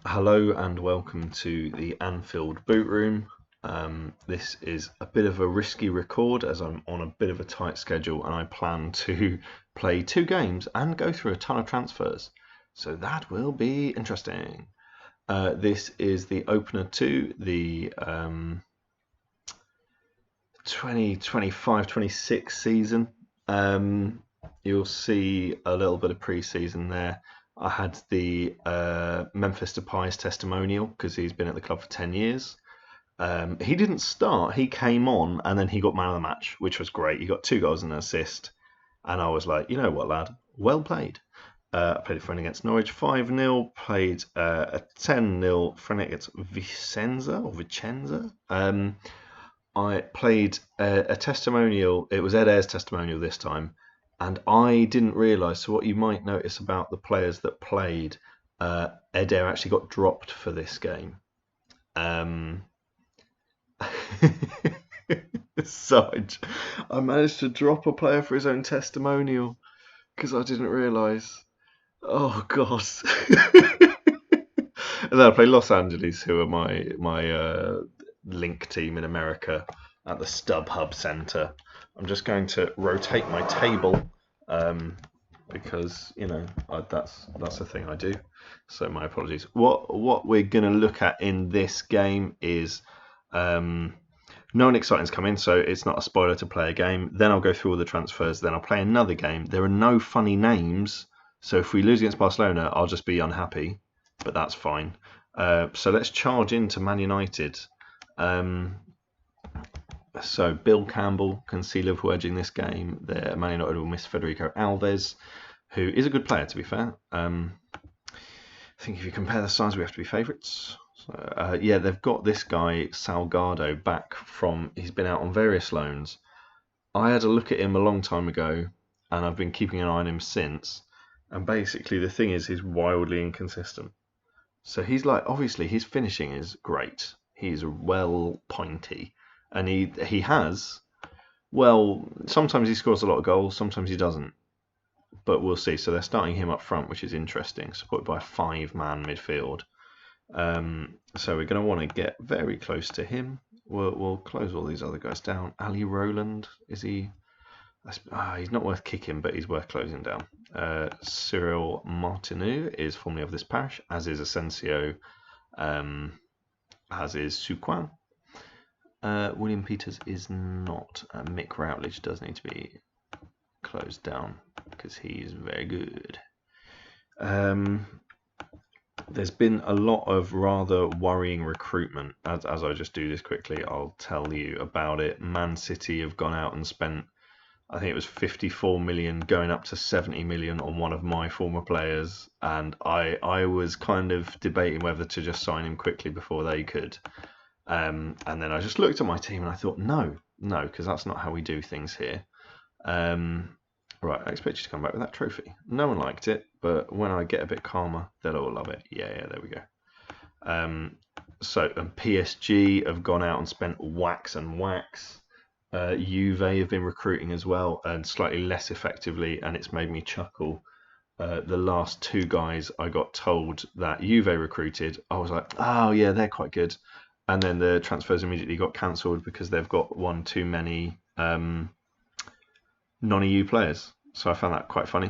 Hello and welcome to the Anfield Boot Room. This is a bit of a risky record as I'm on a bit of a tight schedule and I plan to play 2 games and go through a ton of transfers. So that will be interesting. This is the opener to the 2025-26 season. You'll see a little bit of pre-season there. I had the Memphis Depay's testimonial because he's been at the club for 10 years. He didn't start, he came on and then he got man of the match, which was great. He got 2 goals and an assist. And I was like, you know what, lad, well played. I played a friend against Norwich 5-0, played a 10-0 friend against Vicenza. I played a testimonial, it was Ed Ayres' testimonial this time, and I didn't realise, so what you might notice about the players that played, Ed Ayres actually got dropped for this game. So I managed to drop a player for his own testimonial because I didn't realise. Oh, God. And then I played Los Angeles, who are my link team in America at the StubHub Center. I'm just going to rotate my table because that's a thing I do. So my apologies. What we're going to look at in this game is no one exciting's coming, so it's not a spoiler to play a game. Then I'll go through all the transfers. Then I'll play another game. There are no funny names, so if we lose against Barcelona, I'll just be unhappy, but that's fine. So let's charge into Man United. So Bill Campbell can see Liverpool edging this game. Man United will miss Federico Alves, who is a good player, to be fair. I think if you compare the size, we have to be favourites. So, yeah, they've got this guy, Salgado, back from... He's been out on various loans. I had a look at him a long time ago, and I've been keeping an eye on him since. And basically, the thing is, he's wildly inconsistent. So he's like, obviously, his finishing is great. He's well pointy. And he has, well, sometimes he scores a lot of goals, sometimes he doesn't. But we'll see. So they're starting him up front, which is interesting, supported by a 5-man midfield. So we're going to want to get very close to him. We'll close all these other guys down. Ali Rowland, is he? He's not worth kicking, but he's worth closing down. Cyril Martineau is formerly of this parish, as is Asensio, as is Souquin. William Peters is not. Mick Routledge does need to be closed down because he's very good. There's been a lot of rather worrying recruitment. As I just do this quickly, I'll tell you about it. Man City have gone out and spent, I think it was 54 million going up to 70 million on one of my former players. And I was kind of debating whether to just sign him quickly before they could. And then I just looked at my team and I thought, no, because that's not how we do things here. Right, I expect you to come back with that trophy. No one liked it, but when I get a bit calmer, they'll all love it. Yeah, there we go. So PSG have gone out and spent wax. Juve have been recruiting as well, and slightly less effectively, and it's made me chuckle. The last 2 guys I got told that Juve recruited, I was like, oh yeah, they're quite good. And then the transfers immediately got cancelled because they've got one too many non-EU players. So I found that quite funny.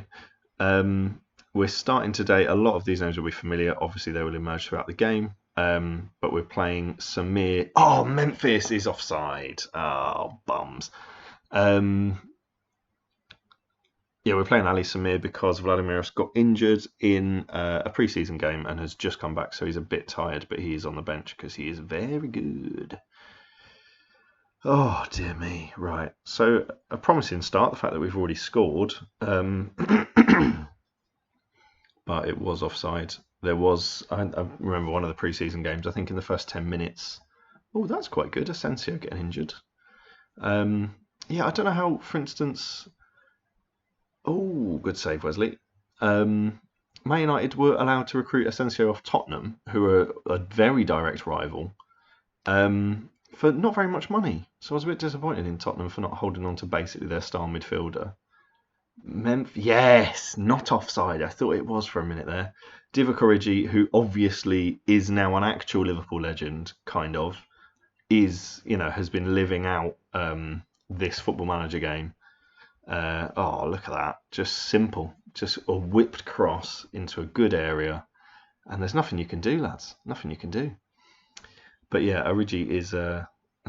We're starting today. A lot of these names will be familiar. Obviously, they will emerge throughout the game. But we're playing Samir. Oh, Memphis is offside. Oh, bums. Yeah, we're playing Ali Samir because Vladimiros got injured in a pre-season game and has just come back, so he's a bit tired, but he's on the bench because he is very good. Oh, dear me. Right, so a promising start, the fact that we've already scored, but it was offside. There was, I remember one of the pre-season games, I think in the first 10 minutes. Oh, that's quite good, Asensio getting injured. Yeah, I don't know how, for instance... Oh, good save, Wesley. Man United were allowed to recruit Asensio off Tottenham, who are a very direct rival, for not very much money. So I was a bit disappointed in Tottenham for not holding on to basically their star midfielder. Yes, not offside. I thought it was for a minute there. Divock Origi, who obviously is now an actual Liverpool legend, kind of, is, has been living out this Football Manager game. Oh, look at that. Just simple. Just a whipped cross into a good area. And there's nothing you can do, lads. Nothing you can do. But yeah, Origi is an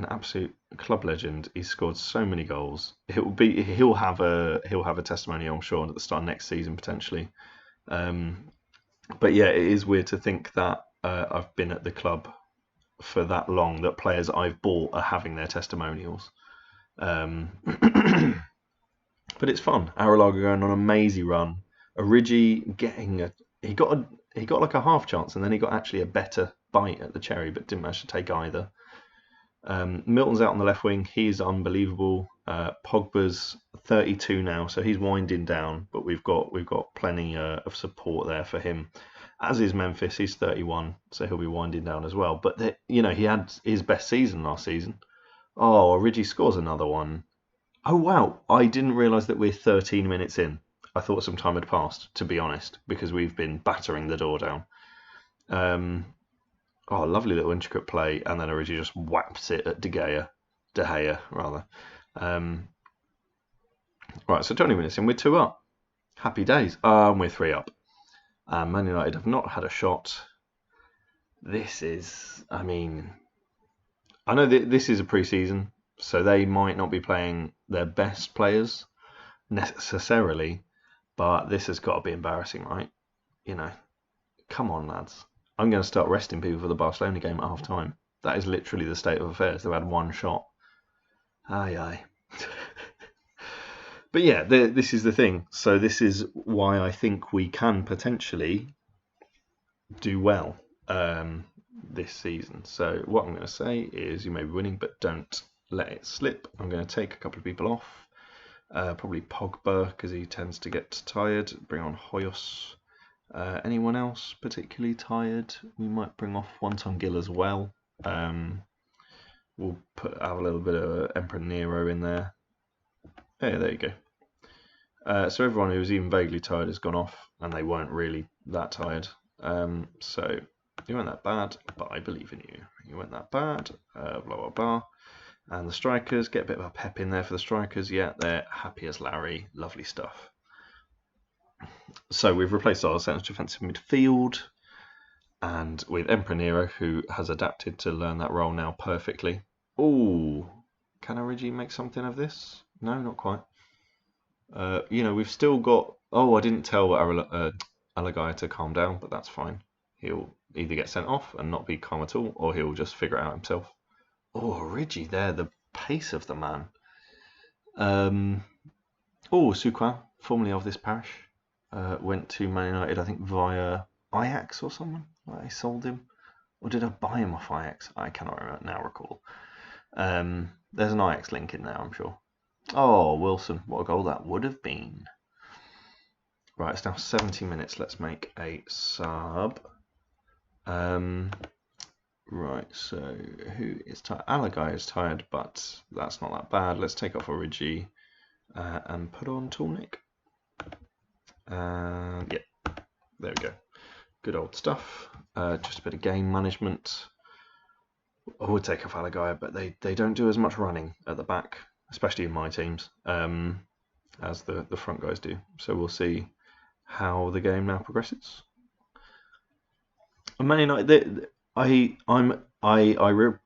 absolute club legend. He's scored so many goals. He'll have a testimonial, I'm sure, at the start of next season potentially. But yeah, it is weird to think that I've been at the club for that long that players I've bought are having their testimonials. But it's fun. Arrilaga going on an amazing run. Origi he got like a half chance, and then he got actually a better bite at the cherry, but didn't manage to take either. Milton's out on the left wing. He's unbelievable. Pogba's 32 now, so he's winding down, but we've got plenty of support there for him. As is Memphis, he's 31, so he'll be winding down as well. But he had his best season last season. Oh, Origi scores another one. Oh wow, I didn't realise that we're 13 minutes in. I thought some time had passed, to be honest, because we've been battering the door down. Oh, lovely little intricate play, and then Origi just whaps it at De Gea, rather. Right, so 20 minutes in, we're 2 up. Happy days. We're 3 up. Man United have not had a shot. This is, I know that this is a pre-season, so they might not be playing their best players necessarily, but this has got to be embarrassing, right? Come on, lads. I'm going to start resting people for the Barcelona game at half-time. That is literally the state of affairs. They've had one shot. Aye. But yeah, this is the thing. So this is why I think we can potentially do well this season. So what I'm going to say is you may be winning, but don't let it slip. I'm going to take a couple of people off. Probably Pogba, because he tends to get tired. Bring on Hoyos. Anyone else particularly tired? We might bring off Wonton Gill as well. We'll have a little bit of Emperor Nero in there. Yeah, there you go. So everyone who was even vaguely tired has gone off, and they weren't really that tired. So you weren't that bad, but I believe in you. You weren't that bad. Blah blah blah. And the strikers, get a bit of a pep in there for the strikers. Yeah, they're happy as Larry. Lovely stuff. So we've replaced our centre defensive midfield, and with Emperor Nero, who has adapted to learn that role now perfectly. Oh, can Origi make something of this? No, not quite. We've still got. Oh, I didn't tell Alagaya to calm down, but that's fine. He'll either get sent off and not be calm at all, or he'll just figure it out himself. Oh, Origi there, the pace of the man. Sukwa, formerly of this parish. Went to Man United, I think, via Ajax or someone. I sold him. Or did I buy him off Ajax? I cannot now recall. There's an Ajax link in there, I'm sure. Oh, Wilson. What a goal that would have been. Right, it's now 70 minutes. Let's make a sub. Right, so who is tired? Alagai is tired, but that's not that bad. Let's take off Origi and put on Toolnik. Yeah, there we go. Good old stuff. Just a bit of game management. I would take off Alagaya, but they don't do as much running at the back, especially in my teams, as the front guys do. So we'll see how the game now progresses. Man United, I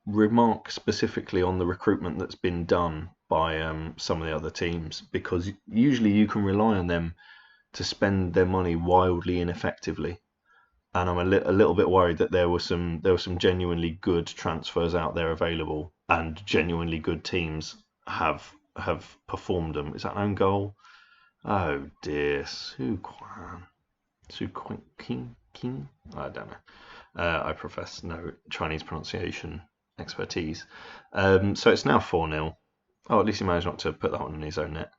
remark specifically on the recruitment that's been done by some of the other teams, because usually you can rely on them to spend their money wildly ineffectively, and I'm a little bit worried that there were some genuinely good transfers out there available, and genuinely good teams have performed them. Is that an own goal? Oh dear, Su King? I don't know. I profess no Chinese pronunciation expertise. So it's now 4-0. Oh, at least he managed not to put that one in his own net.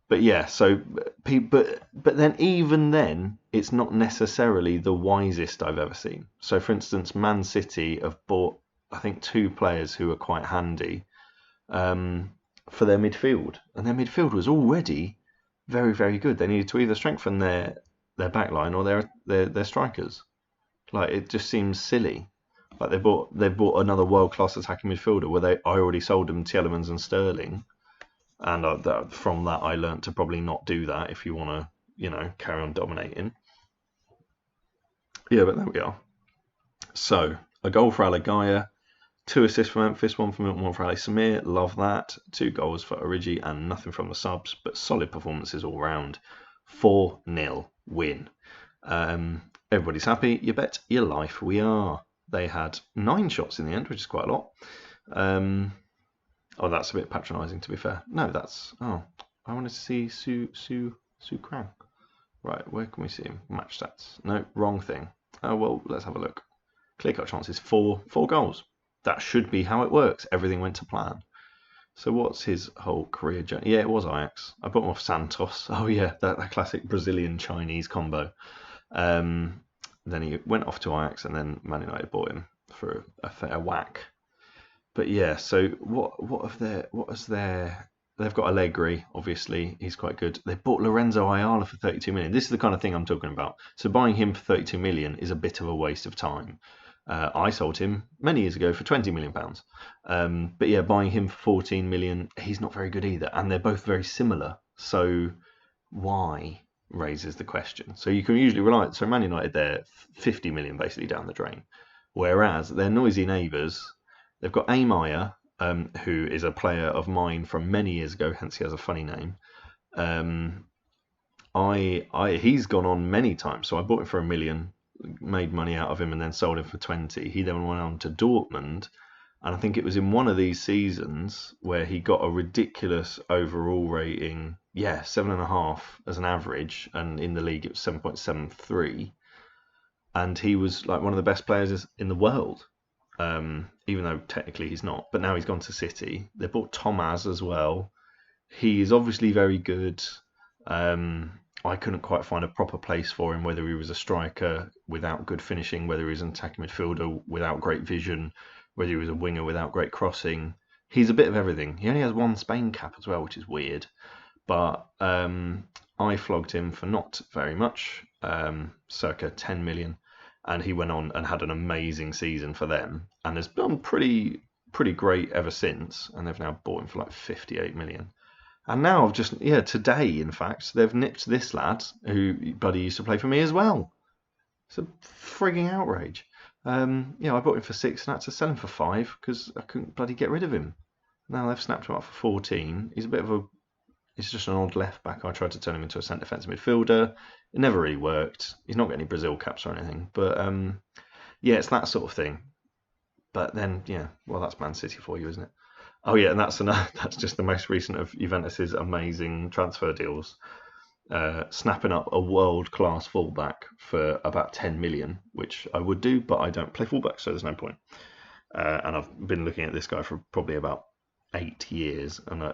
But yeah, so but then even then, it's not necessarily the wisest I've ever seen. So for instance, Man City have bought, I think, 2 players who are quite handy for their midfield, and their midfield was already very, very good. They needed to either strengthen their their backline or their strikers. Like, it just seems silly. Like, they've bought another world-class attacking midfielder where I already sold them Tielemans and Sterling, and from that I learnt to probably not do that if you want to, carry on dominating. Yeah, but there we are. So, a goal for Alagaya, 2 assists for Memphis, 1 for Milton, 1 for Ali Samir. Love that. 2 goals for Origi and nothing from the subs, but solid performances all round. 4-0 win. Everybody's happy. You bet your life we are. They had 9 shots in the end, which is quite a lot. Oh, that's a bit patronising, to be fair. No, that's... Oh, I wanted to see Su Krang. Right, where can we see him? Match stats. No, wrong thing. Oh, well, let's have a look. Clear-cut chances, 4 goals. That should be how it works. Everything went to plan. So what's his whole career journey? Yeah, it was Ajax. I bought him off Santos. Oh, yeah, that classic Brazilian-Chinese combo. Then he went off to Ajax, and then Man United bought him for a fair whack. But yeah, so what is there? They've got Allegri, obviously, he's quite good. They bought Lorenzo Ayala for 32 million. This is the kind of thing I'm talking about. So buying him for 32 million is a bit of a waste of time. I sold him many years ago for 20 million pounds. But yeah, buying him for 14 million, he's not very good either. And they're both very similar. So why raises the question. So you can usually rely, so Man United, they're 50 million basically down the drain. Whereas their noisy neighbours, they've got Amaya, who is a player of mine from many years ago, hence he has a funny name. He's gone on many times, so I bought him for 1 million, made money out of him, and then sold him for 20. He then went on to Dortmund, and I think it was in one of these seasons where he got a ridiculous overall rating, 7.5 as an average, and in the league it was 7.73, and he was like one of the best players in the world. Even though technically he's not, but now he's gone to City. They bought Tomaz as well. He is obviously very good. I couldn't quite find a proper place for him, whether he was a striker without good finishing, whether he was an attacking midfielder without great vision, whether he was a winger without great crossing. He's a bit of everything. He only has 1 Spain cap as well, which is weird. But I flogged him for not very much, circa 10 million. And he went on and had an amazing season for them, and has done pretty great ever since. And they've now bought him for like 58 million. And now I've just, today in fact, they've nipped this lad who bloody used to play for me as well. It's a frigging outrage. I bought him for 6 and had to sell him for 5 because I couldn't bloody get rid of him. Now they've snapped him up for 14. He's just an odd left back. I tried to turn him into a centre defensive midfielder. It never really worked. He's not got any Brazil caps or anything. But it's that sort of thing. But then, that's Man City for you, isn't it? Oh yeah, and that's just the most recent of Juventus's amazing transfer deals. Snapping up a world-class fullback for about 10 million, which I would do, but I don't play fullback, so there's no point. And I've been looking at this guy for probably about 8 years, and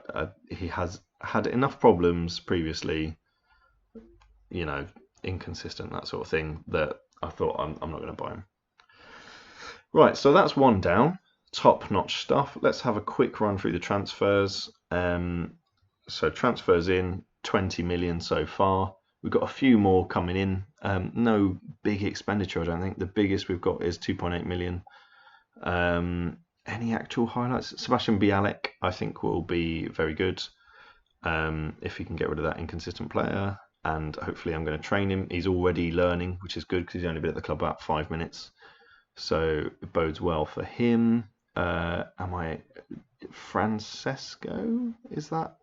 he has had enough problems previously, inconsistent, that sort of thing, that I thought I'm not going to buy him. Right, so that's one down. Top-notch stuff. Let's have a quick run through the transfers. So transfers in, 20 million so far. We've got a few more coming in. No big expenditure, I don't think. The biggest we've got is 2.8 million. Any actual highlights? Sebastian Bialek, I think, will be very good if he can get rid of that inconsistent player. And hopefully I'm going to train him. He's already learning, which is good because he's only been at the club about 5 minutes. So it bodes well for him. Francesco, is that?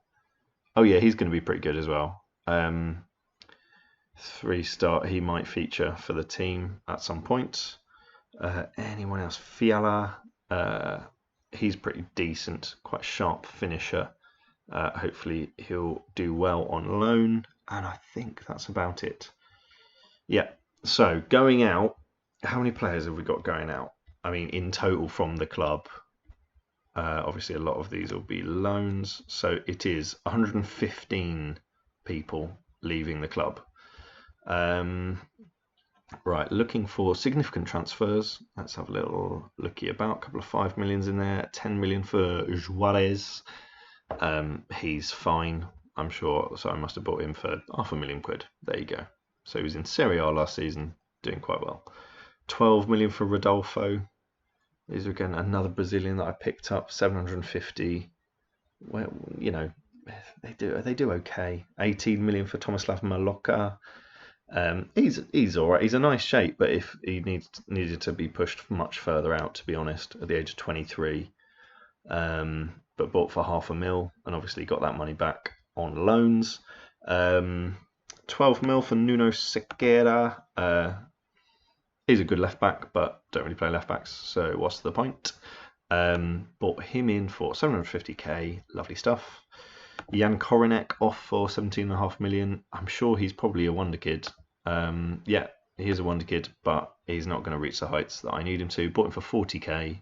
Oh yeah, he's going to be pretty good as well. 3-star, he might feature for the team at some point. Anyone else? Fiala, he's pretty decent, quite sharp finisher. Hopefully he'll do well on loan, and I think that's about it. Yeah, so going out, how many players have we got going out? I mean, in total from the club, obviously a lot of these will be loans, so it is 115 people leaving the club. Right, looking for significant transfers. Let's have a little looky about. A couple of 5 millions in there. 10 million for Juarez. He's fine, I'm sure. So I must have bought him for £500,000. There you go. So he was in Serie A last season, doing quite well. 12 million for Rodolfo. These are again another Brazilian that I picked up. 750. Well, you know, they do okay. 18 million for Tomislav Maloka. He's all right. He's a nice shape, but if he needed to be pushed much further out, to be honest, at the age of 23. But bought for $500,000 and obviously got that money back on loans. 12 mil for Nuno Sequeira. He's a good left back, but don't really play left backs, so what's the point? Bought him in for 750k. Lovely stuff. Jan Korinek off for 17.5 million. I'm sure he's probably a wonder kid. Yeah, he is a wonder kid, but he's not going to reach the heights that I need him to. Bought him for 40k.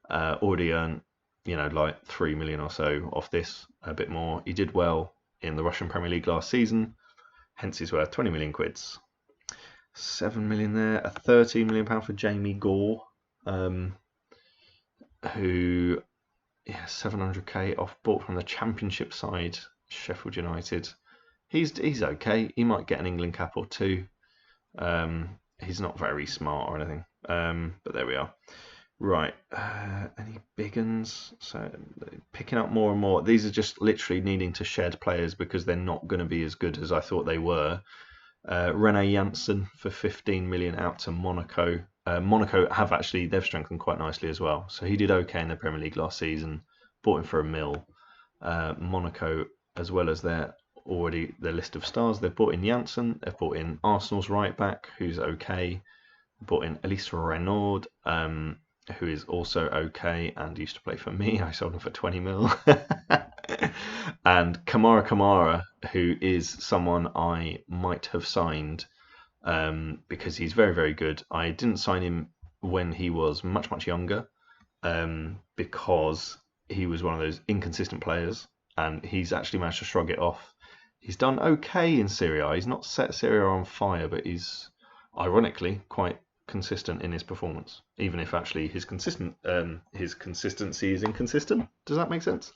Already earned, like 3 million or so off this, a bit more. He did well in the Russian Premier League last season, hence he's worth 20 million quids. 7 million there. A 13 million pound for Jamie Gore, who, 700k off, bought from the Championship side, Sheffield United. He's okay. He might get an England cap or two. He's not very smart or anything, but there we are. Right, any big uns? So picking up more and more. These are just literally needing to shed players because they're not going to be as good as I thought they were. Rene Janssen for 15 million out to Monaco. Monaco they've strengthened quite nicely as well. So he did okay in the Premier League last season. Bought him for $1 million. Monaco, as well as their list of stars, they've bought in Janssen. They've bought in Arsenal's right back, who's okay. Bought in Elise Renaud, who is also okay and used to play for me. I sold him for 20 mil. And Kamara, who is someone I might have signed because he's very, very good. I didn't sign him when he was much, much younger because he was one of those inconsistent players, and he's actually managed to shrug it off. He's done okay in Serie A. He's not set Serie A on fire, but he's ironically quite consistent in his performance, even if actually his consistency is inconsistent. Does that make sense?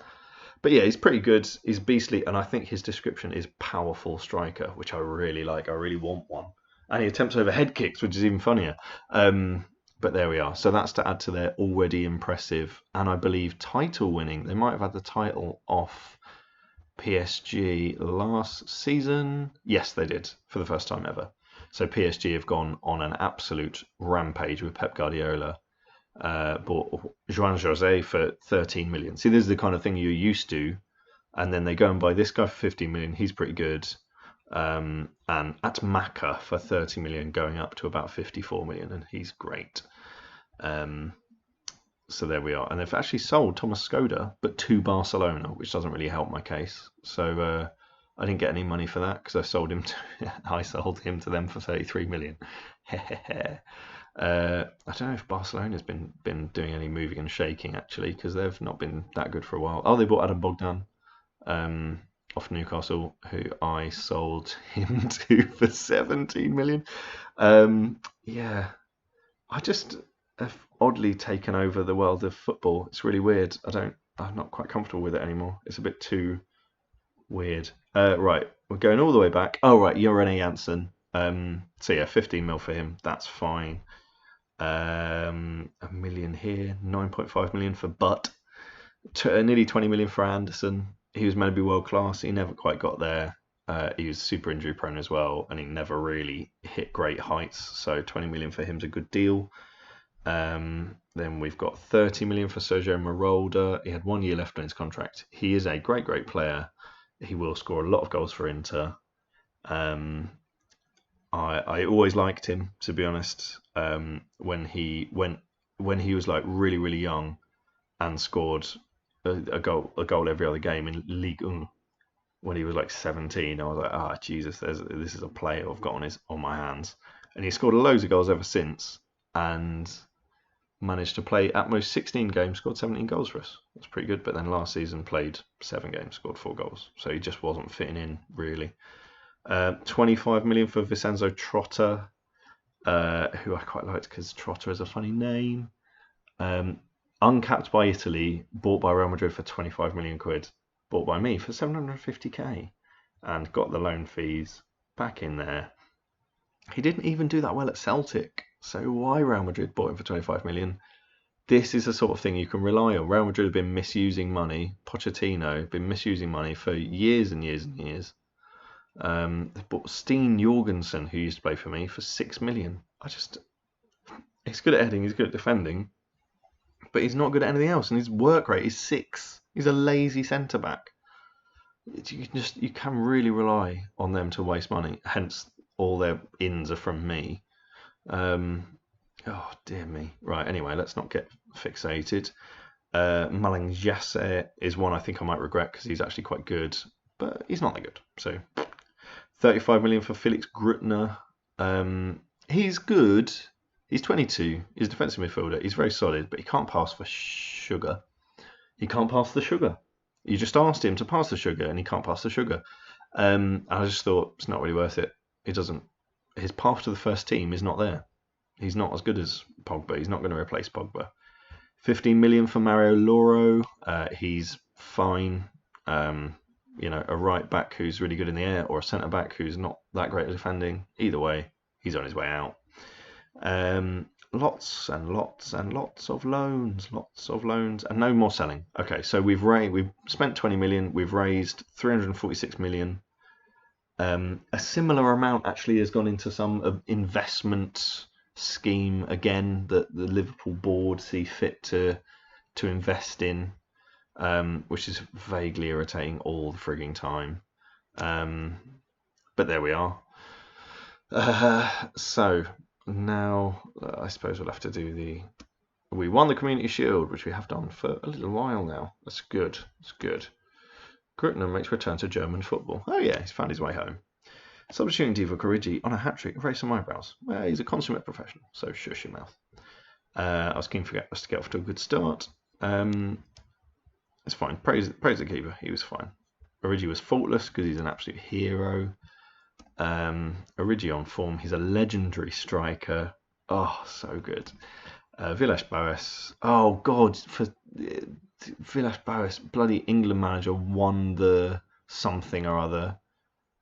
But yeah, he's pretty good. He's beastly, and I think his description is powerful striker, which I really like. I really want one. And he attempts overhead kicks, which is even funnier. But there we are. So that's to add to their already impressive and I believe title winning. They might have had the title off PSG last season. Yes, they did, for the first time ever. So PSG have gone on an absolute rampage with Pep Guardiola. Bought Joan Jose for 13 million. See, this is the kind of thing you're used to. And then they go and buy this guy for 15 million. He's pretty good. And at Maka for 30 million, going up to about 54 million. And he's great. So there we are. And they've actually sold Thomas Skoda, but to Barcelona, which doesn't really help my case. So I didn't get any money for that because I sold him to them for 33 million. I don't know if Barcelona's been doing any moving and shaking actually, because they've not been that good for a while. Oh, they bought Adam Bogdan off Newcastle, who I sold him to for 17 million. Yeah, I just have oddly taken over the world of football. It's really weird. I'm not quite comfortable with it anymore. It's a bit too weird. Right, we're going all the way back. Oh right, Rene Janssen. So yeah, 15 mil for him. That's fine. $1 million here, 9.5 million for Butt, nearly 20 million for Anderson. He was meant to be world class. He never quite got there. He was super injury prone as well, and he never really hit great heights. So 20 million for him's a good deal. Then we've got 30 million for Sergio Marolda. He had 1 year left on his contract. He is a great, great player. He will score a lot of goals for Inter. I always liked him, to be honest. When he was like really, really young and scored a goal every other game in Ligue 1 when he was like 17, I was like, Jesus, this is a player I've got on my hands. And he scored loads of goals ever since, and managed to play at most 16 games, scored 17 goals for us. That's pretty good. But then last season played 7 games, scored 4 goals. So he just wasn't fitting in really. 25 million for Vincenzo Trotta, who I quite liked because Trotta is a funny name. Uncapped by Italy, bought by Real Madrid for 25 million quid, bought by me for 750k, and got the loan fees back in there. He didn't even do that well at Celtic. So why Real Madrid bought him for 25 million? This is the sort of thing you can rely on. Real Madrid have been misusing money. Pochettino been misusing money for years and years and years. They bought Steen Jorgensen, who used to play for me, for 6 million. He's good at heading, he's good at defending, but he's not good at anything else. And his work rate is 6. He's a lazy centre back. You can really rely on them to waste money. Hence, all their ins are from me. Oh dear me. Right. Anyway, let's not get fixated. Malang Jasse is one I think I might regret because he's actually quite good, but he's not that good. So 35 million for Felix Grutner. He's good. He's 22. He's a defensive midfielder. He's very solid, but he can't pass for sugar. He can't pass the sugar. You just asked him to pass the sugar, and he can't pass the sugar. I just thought it's not really worth it. He doesn't. His path to the first team is not there. He's not as good as Pogba. He's not going to replace Pogba. 15 million for Mario Loro. He's fine. A right back who's really good in the air, or a centre back who's not that great at defending. Either way, he's on his way out. Lots and lots and lots of loans, and no more selling. Okay, so we've spent 20 million. We've raised 346 million. A similar amount actually has gone into some investment scheme again that the Liverpool board see fit to invest in, which is vaguely irritating all the frigging time. But there we are. So now I suppose we'll have to do we won the Community Shield, which we have done for a little while now. That's good. It's good. Grutner makes return to German football. Oh yeah, he's found his way home. Substituting Divock Origi on a hat-trick, raise some eyebrows. Well, he's a consummate professional, so shush your mouth. I was keen for us to get off to a good start. It's fine. Praise the keeper. He was fine. Origi was faultless because he's an absolute hero. Origi on form. He's a legendary striker. Oh, so good. Villas-Boas. Oh, God. For Villas-Boas, bloody England manager, won the something or other.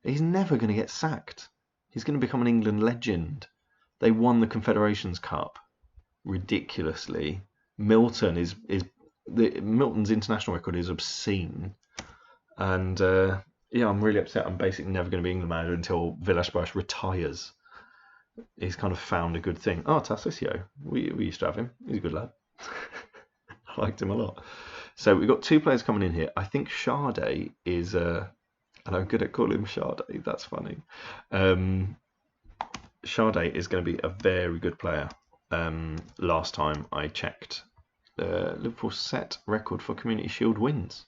He's never going to get sacked. He's going to become an England legend. They won the Confederations Cup ridiculously. Milton's international record is obscene, and I'm really upset. I'm basically never going to be England manager until Villas-Boas retires. He's kind of found a good thing. Oh, Tarcisio, we used to have him. He's a good lad. I liked him a lot. So we've got 2 players coming in here. I think Sade is and I'm good at calling him Sade. That's funny. Sade is going to be a very good player. Last time I checked, Liverpool set record for Community Shield wins.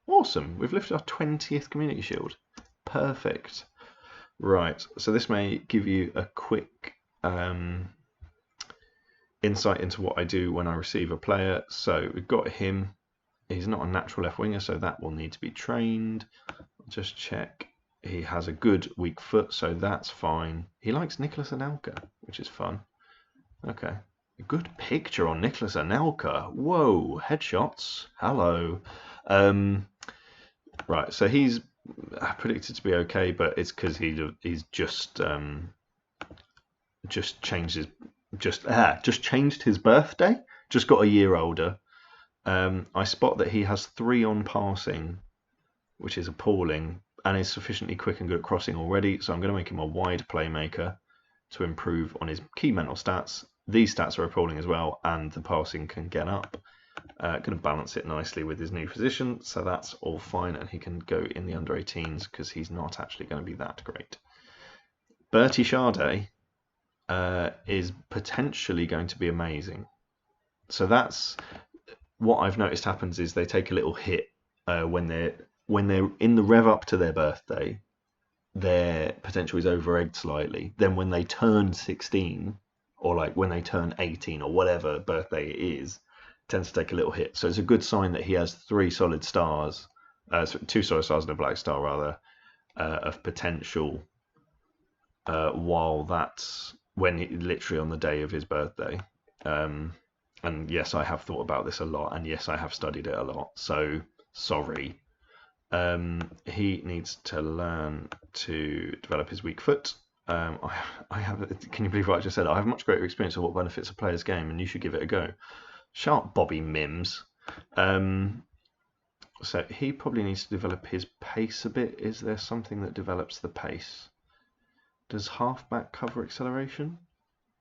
Awesome. We've lifted our 20th Community Shield. Perfect. Right. So this may give you a quick insight into what I do when I receive a player. So we've got him. He's not a natural left winger, so that will need to be trained. Just check. He has a good weak foot, so that's fine. He likes Nicolas Anelka, which is fun. Okay. A good picture on Nicolas Anelka. Whoa, headshots. Hello. Right, so he's predicted to be okay, but it's because he's just changed his birthday. Just got a year older. I spot that he has 3 on passing, which is appalling, and is sufficiently quick and good at crossing already, so I'm going to make him a wide playmaker to improve on his key mental stats. These stats are appalling as well, and the passing can get up. Going to balance it nicely with his new position, so that's all fine, and he can go in the under-18s because he's not actually going to be that great. Bertie Sade is potentially going to be amazing. So that's what I've noticed happens is they take a little hit when they're in the rev up to their birthday. Their potential is over-egged slightly. Then when they turn 16, or like when they turn 18 or whatever birthday it is, it tends to take a little hit. So it's a good sign that he has 3 solid stars, 2 solid stars and a black star rather, of potential. While that's literally on the day of his birthday. And yes, I have thought about this a lot, and yes, I have studied it a lot. So sorry. He needs to learn to develop his weak foot. I have. Can you believe what I just said? I have much greater experience of what benefits a player's game, and you should give it a go. Sharp Bobby Mims. So he probably needs to develop his pace a bit. Is there something that develops the pace? Does halfback cover acceleration?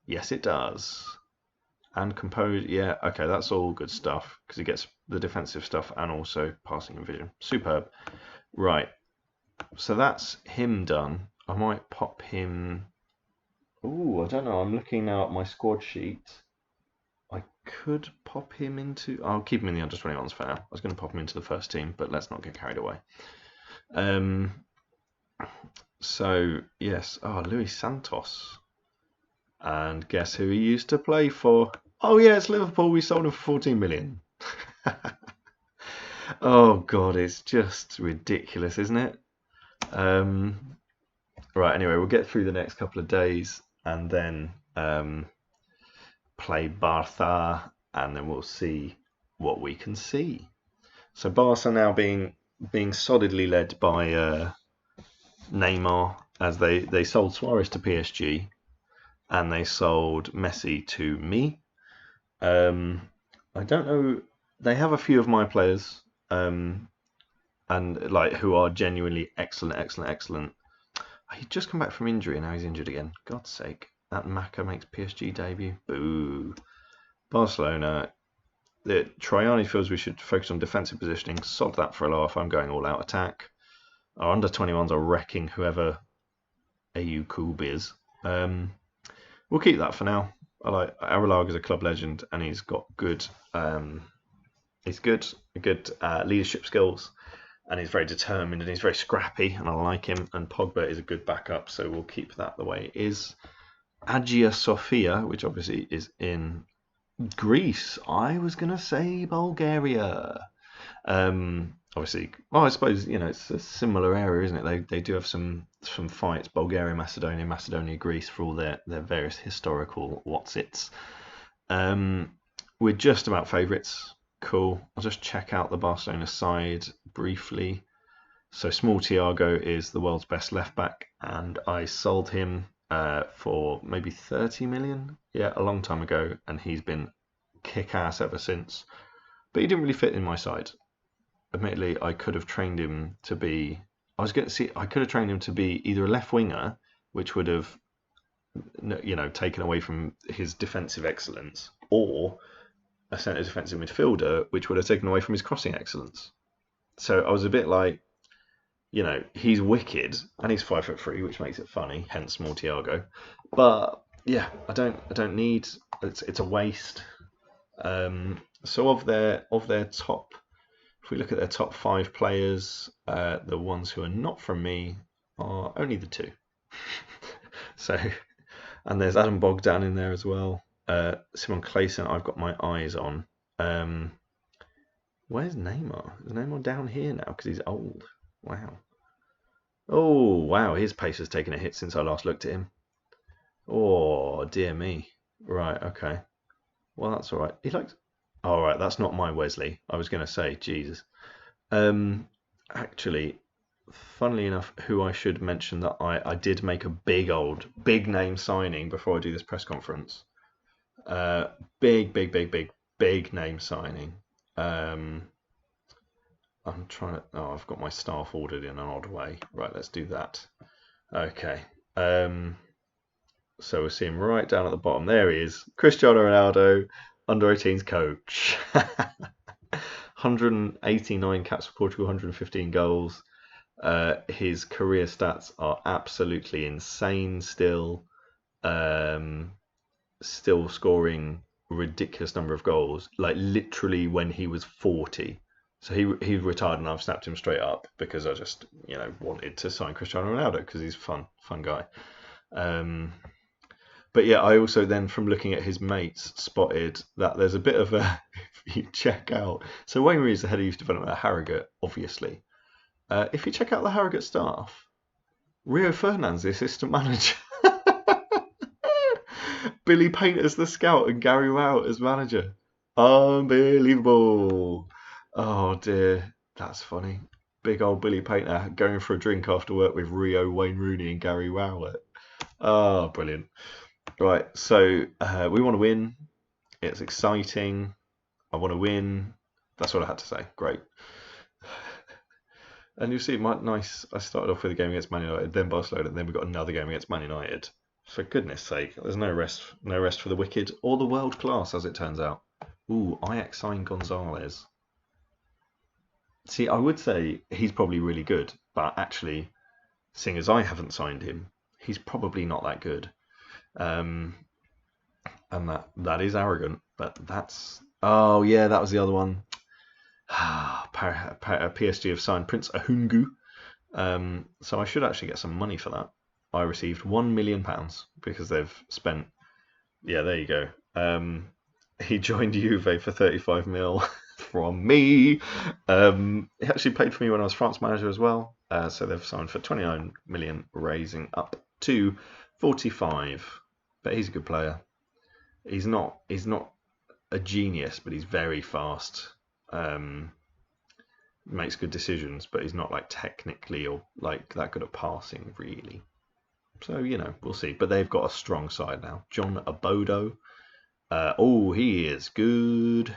Yes, it does. And compose, yeah, okay, that's all good stuff because he gets the defensive stuff and also passing and vision. Superb. Right, so that's him done. I might pop him. Oh, I don't know. I'm looking now at my squad sheet. I could pop him into. I'll keep him in the under 21s for now. I was going to pop him into the first team, but let's not get carried away. So yes, Luis Santos. And guess who he used to play for? Oh yeah, it's Liverpool. We sold him for 14 million. Oh god, it's just ridiculous, isn't it? Right, anyway, we'll get through the next couple of days and then play Barca, and then we'll see what we can see. So Barca now being solidly led by Neymar, as they sold Suarez to PSG and they sold Messi to me. I don't know. They have a few of my players, and like who are genuinely excellent. He's just come back from injury and now he's injured again. God's sake. That Maka makes PSG debut. Boo. Barcelona. The Traiani feels we should focus on defensive positioning. Sod that for a laugh. I'm going all out attack. Our under 21s are wrecking whoever AU Kub is. We'll keep that for now. I like Aralag is a club legend and he's got good leadership skills. And he's very determined and he's very scrappy, and I like him. And Pogba is a good backup, so we'll keep that the way it is. Hagia Sophia, which obviously is in Greece. I was going to say Bulgaria. Obviously, I suppose it's a similar area, isn't it? They do have some fights: Bulgaria, Macedonia, Greece, for all their various historical what's-its. We're just about favourites. Cool. I'll just check out the Barcelona side briefly. So Small Thiago is the world's best left back, and I sold him for maybe 30 million. Yeah, a long time ago, and he's been kick-ass ever since. But he didn't really fit in my side. Admittedly, I could have trained him to be. I could have trained him to be either a left winger, which would have, taken away from his defensive excellence, or a centre defensive midfielder, which would have taken away from his crossing excellence. So I was a bit like, he's wicked and he's 5'3", which makes it funny, hence Small Thiago. But yeah, I don't need. It's a waste. So of their top, if we look at their top 5 players, the ones who are not from me are only the 2. So, and there's Adam Bogdan in there as well. Simon Clayson, I've got my eyes on. Where's Neymar? Is Neymar down here now because he's old? Wow. Oh, wow. His pace has taken a hit since I last looked at him. Oh, dear me. Right, okay. Well, that's all right. He likes. All right, that's not my Wesley. I was going to say, Jesus. Actually, funnily enough, who I should mention that I did make a big name signing before I do this press conference. Big name signing. I'm trying to. Oh, I've got my staff ordered in an odd way. Right, let's do that. Okay. So we'll see him right down at the bottom. There he is, Cristiano Ronaldo, under 18s coach. 189 caps for Portugal, 115 goals. His career stats are absolutely insane still. Still scoring ridiculous number of goals, like literally when he was 40. So he retired and I've snapped him straight up because I just wanted to sign Cristiano Ronaldo because he's a fun guy. But yeah, I also then, from looking at his mates, spotted that there's a bit of a, if you check out, so Wayne Rooney is the head of youth development at Harrogate, obviously. If you check out the Harrogate staff, Rio Ferdinand's the assistant manager. Billy Painter's the scout and Gary Rowett as manager. Unbelievable. Oh dear, that's funny. Big old Billy Painter going for a drink after work with Rio, Wayne Rooney and Gary Rowett. Oh, brilliant. Right, so we want to win. It's exciting. I want to win. That's what I had to say. Great. And you'll see, nice. I started off with a game against Man United, then Barcelona, and then we got another game against Man United. For goodness sake, there's no rest for the wicked or the world class, as it turns out. Ooh, Ajax signed Gonzalez. See, I would say he's probably really good, but actually, seeing as I haven't signed him, he's probably not that good. Um, and that is arrogant, but that's oh yeah, that was the other one. PSG have signed Prince Ahungu, so I should actually get some money for that. I received £1 million because they've spent. Yeah, there you go. He joined Juve for 35 mil from me. He actually played for me when I was France manager as well. So they've signed for 29 million, raising up to 45. But he's a good player. He's not a genius, but he's very fast. Makes good decisions, but he's not like technically or like that good at passing really. So we'll see. But they've got a strong side now. John Abodo. Oh, he is good.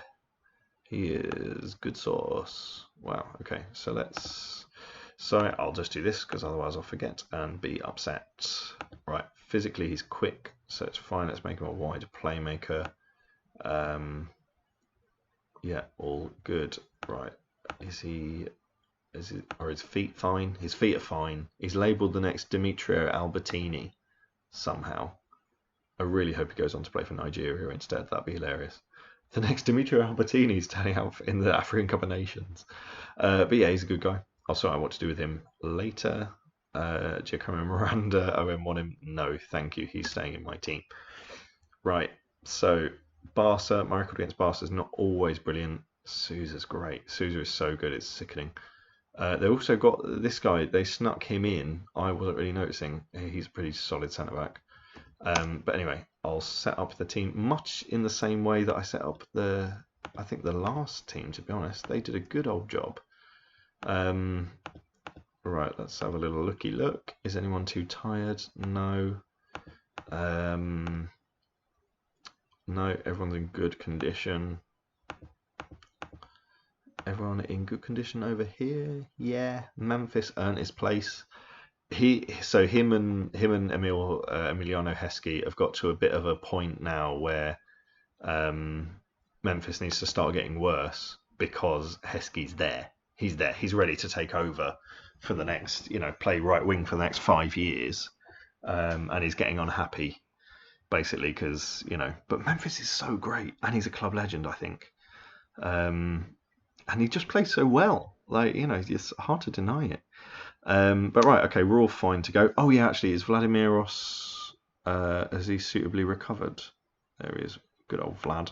He is good sauce. Wow. Okay, so I'll just do this because otherwise I'll forget and be upset. Right. Physically, he's quick, so it's fine. Let's make him a wide playmaker. Yeah, all good. Right. Are his feet fine? His feet are fine. He's labelled the next Demetrio Albertini somehow. I really hope he goes on to play for Nigeria instead. That'd be hilarious. The next Demetrio Albertini is turning out in the African Cup of Nations. But yeah, he's a good guy. I'll sort out what to do with him later. Giacomo Miranda, OM want him? No, thank you. He's staying in my team. Right, so Barca, my record against Barca is not always brilliant. Sousa's great. Sousa is so good, it's sickening. They also got this guy, they snuck him in. I wasn't really noticing. He's a pretty solid centre back. But anyway, I'll set up the team much in the same way that I set up I think the last team, to be honest. They did a good old job. Right, let's have a little looky look. Is anyone too tired? No. No, everyone's in good condition. Everyone in good condition over here? Yeah. Memphis earned his place. Him and Emiliano Heskey have got to a bit of a point now where Memphis needs to start getting worse because Heskey's there. He's there. He's ready to take over for the next, play right wing for the next 5 years, and he's getting unhappy basically because But Memphis is so great, and he's a club legend, I think, and he just plays so well. Like it's hard to deny it. But right, okay, we're all fine to go. Oh yeah, actually, is Vladimiros? Has he suitably recovered? There he is. Good old Vlad.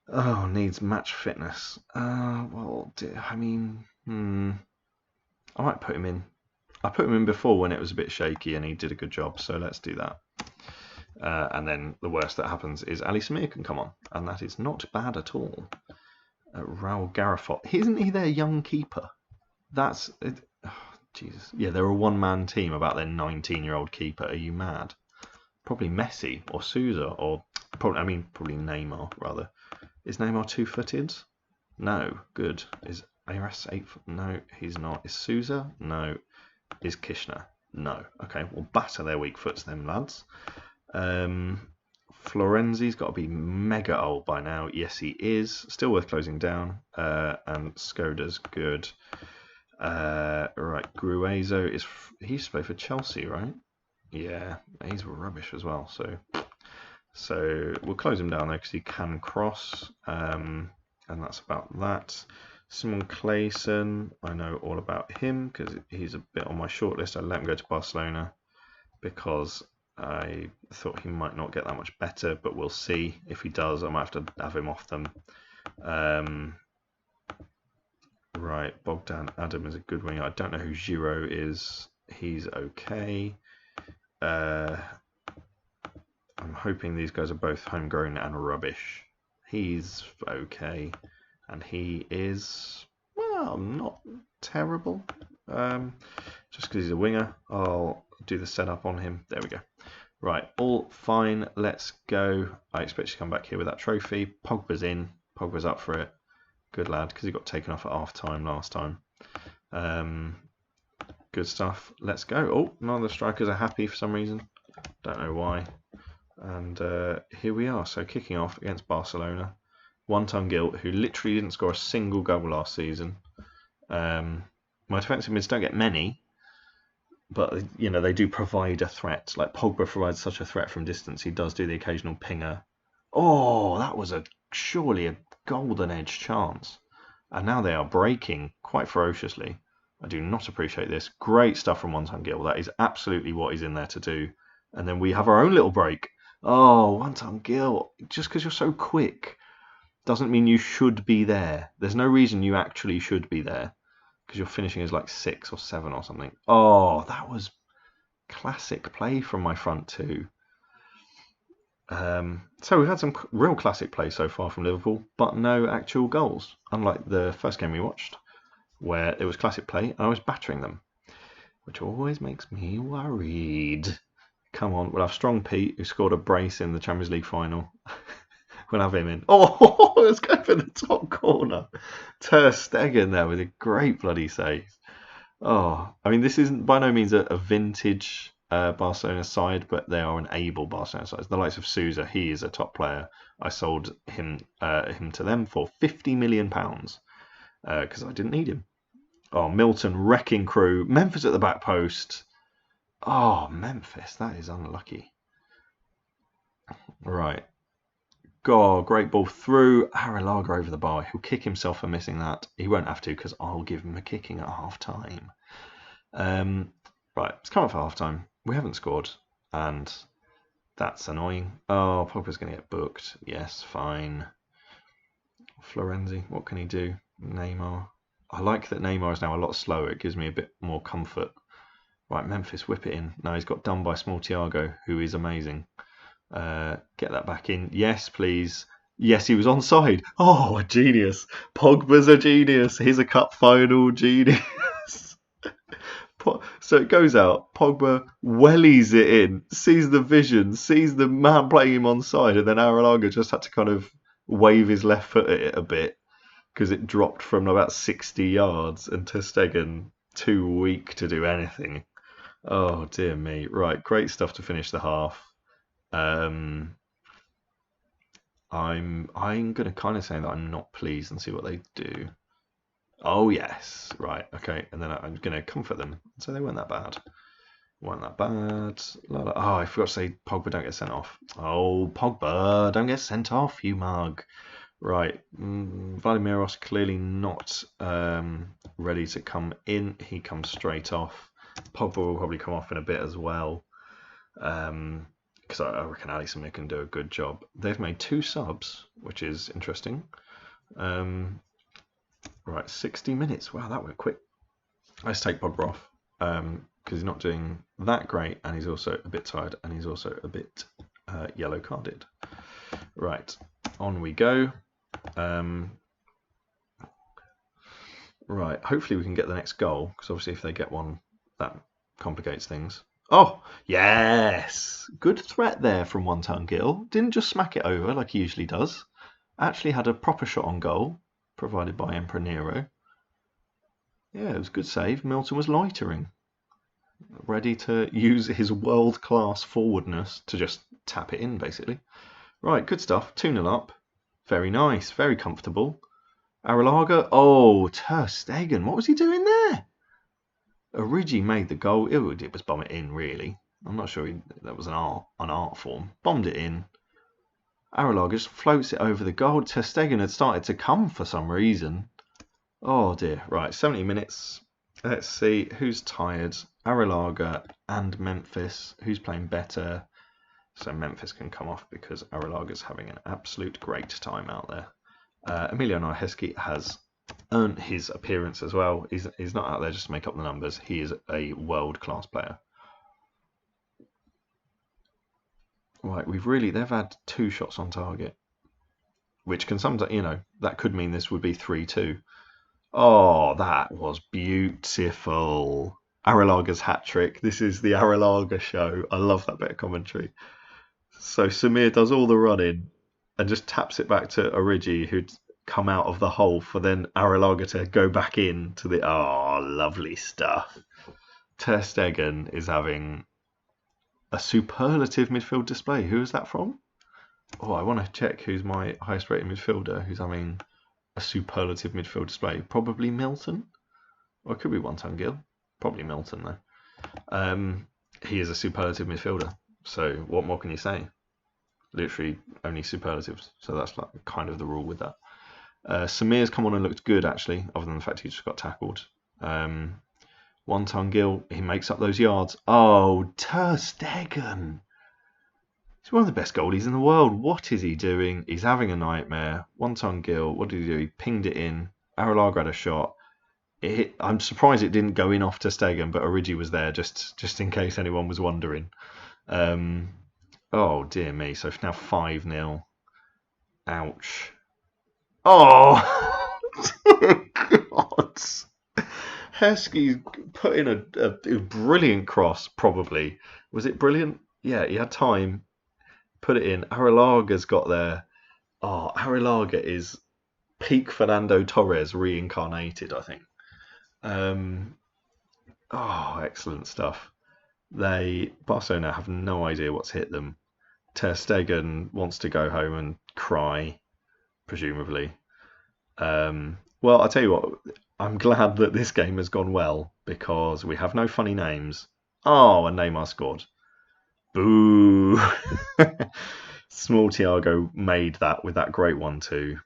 Oh, needs match fitness. Well, I mean, I might put him in. I put him in before when it was a bit shaky, and he did a good job. So let's do that. And then the worst that happens is Ali Samir can come on, and that is not bad at all. Raul Garafot, isn't he their young keeper? That's it. Oh, Jesus. Yeah, they're a one-man team about their 19-year-old keeper. Are you mad? Probably Messi or Sousa or probably Neymar rather. Is Neymar 2-footed? No. Good. Is Aras 8-foot? No, he's not. Is Sousa? No. Is Kishner? No. Okay, we'll batter their weak foots then, lads. Florenzi's got to be mega old by now. Yes, he is. Still worth closing down. And Skoda's good. Right, Gruezo he used to play for Chelsea, right? Yeah, he's rubbish as well. So we'll close him down there because he can cross, and that's about that. Simon Clayson, I know all about him because he's a bit on my shortlist. I let him go to Barcelona because I thought he might not get that much better, but we'll see. If he does, I might have to have him off them. Right, Bogdan Adam is a good winger. I don't know who Giro is. He's okay. I'm hoping these guys are both homegrown and rubbish. He's okay. And he is, well, not terrible. Just because he's a winger, I'll do the setup on him. There we go. Right, all fine. Let's go. I expect you to come back here with that trophy. Pogba's in. Pogba's up for it. Good lad, because he got taken off at half time last time. Good stuff. Let's go. Oh, none of the strikers are happy for some reason. Don't know why. And here we are. So kicking off against Barcelona. One-ton Gilt, who literally didn't score a single goal last season. My defensive mids don't get many, but you know they do provide a threat. Like Pogba provides such a threat from distance. He does do the occasional pinger. Oh, that was surely a golden edge chance. And now they are breaking quite ferociously. I do not appreciate this. Great stuff from One-ton Gilt. That is absolutely what he's in there to do. And then we have our own little break. Oh, One-ton Gilt. Just because you're so quick doesn't mean you should be there. There's no reason you actually should be there because you're finishing as like 6 or 7 or something. Oh, that was classic play from my front two. So we've had some real classic play so far from Liverpool, but no actual goals. Unlike the first game we watched, where it was classic play and I was battering them, which always makes me worried. Come on, we'll have Strong Pete, who scored a brace in the Champions League final. We'll have him in. Oh, let's go for the top corner. Ter Stegen there with a great bloody save. Oh, I mean, this isn't by no means a vintage Barcelona side, but they are an able Barcelona side. The likes of Sousa, he is a top player. I sold him to them for £50 million because I didn't need him. Oh, Milton, wrecking crew. Memphis at the back post. Oh, Memphis, that is unlucky. Right. God, great ball through. Arrillaga over the bar. He'll kick himself for missing that. He won't have to because I'll give him a kicking at half time. Right, it's come up for half time. We haven't scored, and that's annoying. Oh, Pogba's going to get booked. Yes, fine. Florenzi, what can he do? Neymar. I like that Neymar is now a lot slower. It gives me a bit more comfort. Right, Memphis, whip it in. No, he's got done by small Thiago, who is amazing. Get that back in. Yes, please. Yes, he was onside. Oh, a genius. Pogba's a genius. He's a cup final genius. So it goes out. Pogba wellies it in, sees the vision, sees the man playing him onside, and then Arrillaga just had to kind of wave his left foot at it a bit because it dropped from about 60 yards and Ter Stegen too weak to do anything. Oh, dear me. Right, great stuff to finish the half. I'm going to kind of say that I'm not pleased and see what they do. Oh yes, right, okay, and then I'm going to comfort them. So they weren't that bad. Weren't that bad. Oh, I forgot to say Pogba don't get sent off. Oh, Pogba, don't get sent off, you mug. Right, Vladimiros clearly not ready to come in. He comes straight off. Pogba will probably come off in a bit as well. Because I reckon Alisson can do a good job. They've made 2 subs, which is interesting. Right, 60 minutes. Wow, that went quick. Let's take Pogba off because he's not doing that great, and he's also a bit tired, and he's also a bit yellow carded. Right, on we go. Right, hopefully we can get the next goal, because obviously if they get one, that complicates things. Oh, yes! Good threat there from One-ton Gilt. Didn't just smack it over like he usually does. Actually had a proper shot on goal, provided by Emperor Nero. Yeah, it was a good save. Milton was loitering, ready to use his world-class forwardness to just tap it in, basically. Right, good stuff. 2-0 up. Very nice, very comfortable. Arrillaga. Oh, Ter Stegen. What was he doing there? Origi made the goal. It was bomb it in, really. I'm not sure that was an art form. Bombed it in. Arrillaga just floats it over the goal. Ter Stegen had started to come for some reason. Oh dear. Right, 70 minutes. Let's see who's tired. Arrillaga and Memphis. Who's playing better? So Memphis can come off because Arillaga's having an absolute great time out there. Emilio Heskey has earned his appearance as well. He's not out there just to make up the numbers. He is a world-class player. Right, they've had 2 shots on target, which can sometimes, that could mean this would be 3-2. Oh, that was beautiful. Arrealaga's hat-trick. This is the Arrealaga show. I love that bit of commentary. So Samir does all the running and just taps it back to Origi, who'd come out of the hole, for then Arrealaga to go back in to the... Oh, lovely stuff. Ter Stegen is having a superlative midfield display. Who is that from? Oh, I want to check who's my highest rated midfielder who's having a superlative midfield display. Probably Milton. Or it could be One-Ton Gill. Probably Milton, though. He is a superlative midfielder. So what more can you say? Literally only superlatives. So that's like kind of the rule with that. Samir's come on and looked good, actually, other than the fact he just got tackled. One-Ton Gill, he makes up those yards. Oh, Ter Stegen. He's one of the best goalies in the world. What is he doing? He's having a nightmare. One-Ton Gill, what did he do? He pinged it in. Arrealaga had a shot. I'm surprised it didn't go in off Ter Stegen, but Origi was there just in case anyone was wondering. Oh, dear me. So now 5-0. Ouch. Oh, God. Heskey put in a brilliant cross, probably. Was it brilliant? Yeah, he had time. Put it in. Arrealaga's got there. Oh, Arrealaga is peak Fernando Torres reincarnated, I think. Oh, excellent stuff. Barcelona have no idea what's hit them. Ter Stegen wants to go home and cry, presumably. Well, I'll tell you what, I'm glad that this game has gone well because we have no funny names. Oh, and Neymar scored. Boo! Small Thiago made that with that great 1-2.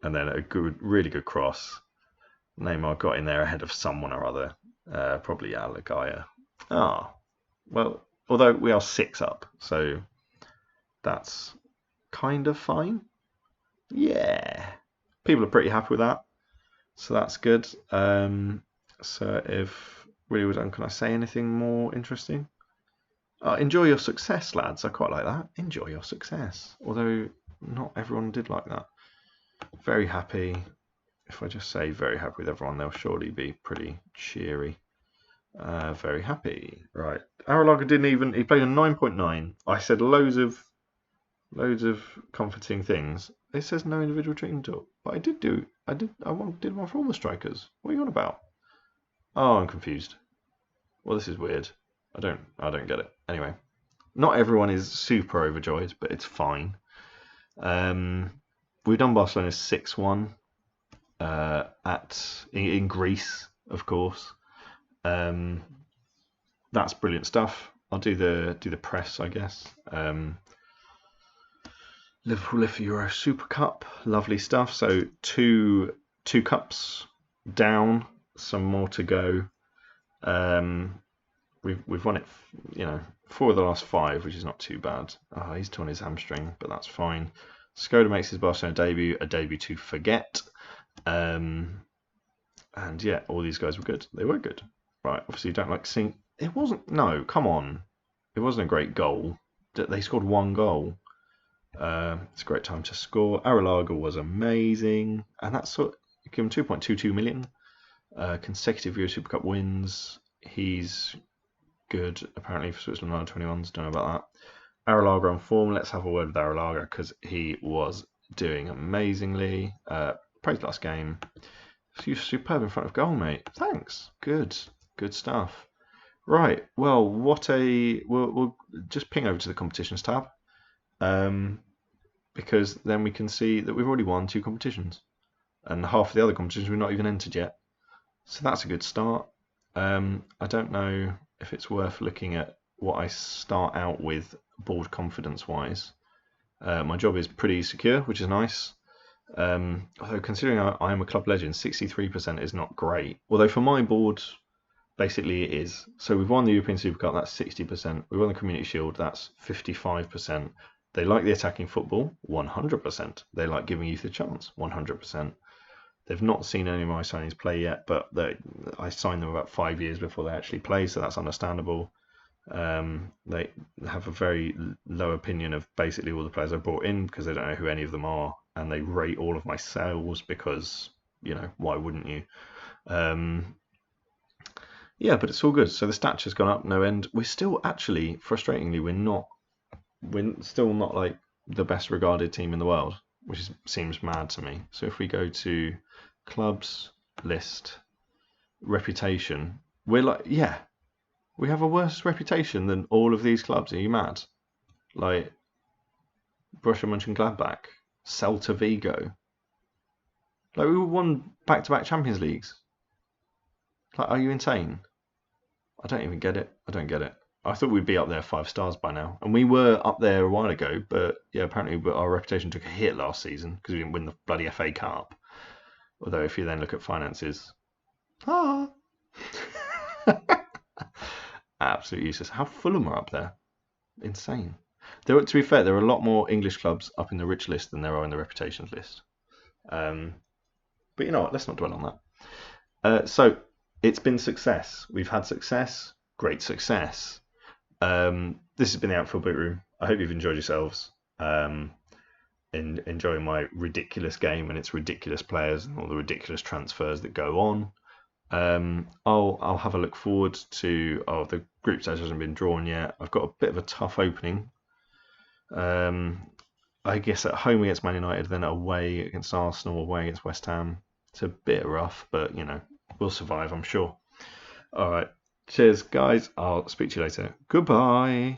And then a really good cross. Neymar got in there ahead of someone or other. Probably Alagaya. Oh, well, although we are 6 up, so that's kind of fine. Yeah. People are pretty happy with that. So that's good. So if really was done, can I say anything more interesting? Enjoy your success, lads. I quite like that. Enjoy your success. Although not everyone did like that. Very happy. If I just say very happy with everyone, they'll surely be pretty cheery. Very happy. Right. Arrealaga didn't even... He played a 9.9. I said loads of comforting things. It says no individual treatment talk. But I did one for all the strikers. What are you on about? Oh, I'm confused. Well, this is weird. I don't get it. Anyway, not everyone is super overjoyed, but it's fine. We've done Barcelona 6-1 in Greece, of course. That's brilliant stuff. I'll do the press, I guess. Liverpool live for Euro Super Cup, lovely stuff. So two cups down, some more to go. We've won it, 4 of the last 5, which is not too bad. He's torn his hamstring, but that's fine. Skoda makes his Barcelona debut, a debut to forget. And yeah, all these guys were good. They were good. Right, obviously you don't like seeing... It wasn't... No, come on. It wasn't a great goal. They scored 1 goal. It's a great time to score. Arrealaga was amazing. And that's give him 2.22 million. Consecutive Euro Super Cup wins. He's good, apparently, for Switzerland under 21s. Don't know about that. Arrealaga on form. Let's have a word with Arrealaga because he was doing amazingly. Praised last game. You're superb in front of goal, mate. Thanks. Good stuff. Right. Well, we'll just ping over to the competitions tab, because then we can see that we've already won 2 competitions, and half of the other competitions we've not even entered yet. So that's a good start. I don't know if it's worth looking at what I start out with board confidence wise. My job is pretty secure, which is nice. Although considering I am a club legend, 63% is not great. Although for my board, basically it is. So we've won the European Super Cup, that's 60%. We won the Community Shield, that's 55%. They like the attacking football, 100%. They like giving youth a chance, 100%. They've not seen any of my signings play yet, but I signed them about 5 years before they actually play, so that's understandable. They have a very low opinion of basically all the players I brought in because they don't know who any of them are, and they rate all of my sales because, why wouldn't you? Yeah, but it's all good. So the stature's gone up no end. We're still actually, frustratingly, we're still not like the best regarded team in the world, which seems mad to me. So if we go to clubs list, reputation, we're like, yeah, we have a worse reputation than all of these clubs. Are you mad? Like Borussia Mönchengladbach, Celta Vigo. Like we won back-to-back Champions Leagues. Like, are you insane? I don't even get it. I don't get it. I thought we'd be up there 5 stars by now, and we were up there a while ago. But yeah, apparently our reputation took a hit last season because we didn't win the bloody FA Cup. Although if you then look at finances, ah, absolutely useless. How Fulham are up there? Insane. To be fair, there are a lot more English clubs up in the rich list than there are in the reputations list. But you know what? Let's not dwell on that. So it's been success. We've had success. Great success. This has been the Anfield Boot Room. I hope you've enjoyed yourselves. Enjoying my ridiculous game and its ridiculous players and all the ridiculous transfers that go on. I'll have a look forward to. Oh, the group stage hasn't been drawn yet. I've got a bit of a tough opening. I guess at home against Man United, then away against Arsenal, away against West Ham. It's a bit rough, but you know, we'll survive, I'm sure. All right. Cheers, guys. I'll speak to you later. Goodbye.